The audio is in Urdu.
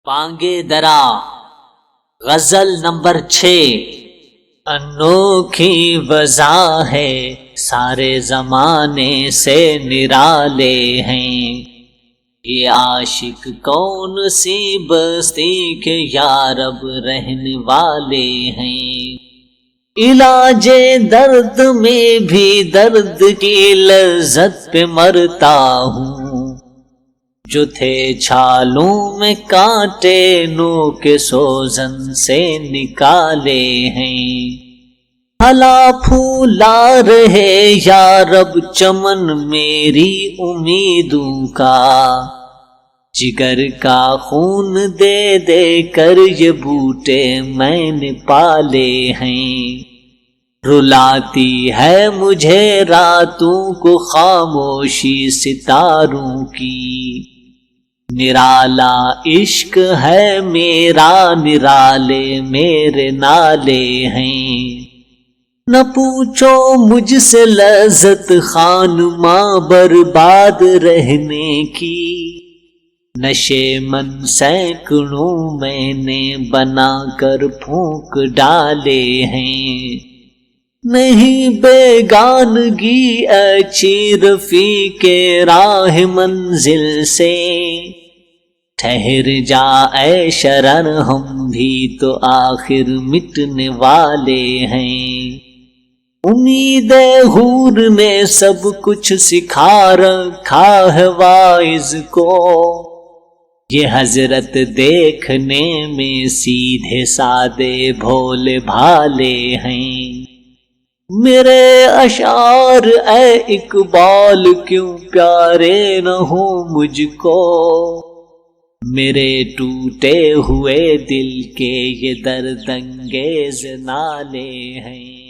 بانگے درا غزل نمبر 6۔ انوکھی وضع ہے سارے زمانے سے نرالے ہیں، یہ عاشق کون سی بستی کے یارب رہنے والے ہیں۔ علاج درد میں بھی درد کی لذت پہ مرتا ہوں، جو تھے چھالوں میں کانٹے نو کے سوزن سے نکالے ہیں۔ پھلا پھولا رہے یا رب چمن میری امیدوں کا، جگر کا خون دے دے کر یہ بوٹے میں نے پالے ہیں۔ رلاتی ہے مجھے راتوں کو خاموشی ستاروں کی، نرالا عشق ہے میرا نرالے میرے نالے ہیں۔ نہ پوچھو مجھ سے لذت خان ماں برباد رہنے کی، نشے من سینکڑوں میں نے بنا کر پھونک ڈالے ہیں۔ نہیں بیگانگی اچھی رفیق راہ منزل سے، ٹھہر جا اے شرر ہم بھی تو آخر مٹنے والے ہیں۔ امید حور نے سب کچھ سکھا رکھا ہے واعظ کو، یہ حضرت دیکھنے میں سیدھے سادے بھولے بھالے ہیں۔ میرے اشعار اے اقبال کیوں پیارے نہ ہوں مجھ کو، میرے ٹوٹے ہوئے دل کے یہ درد انگیز نالے ہیں۔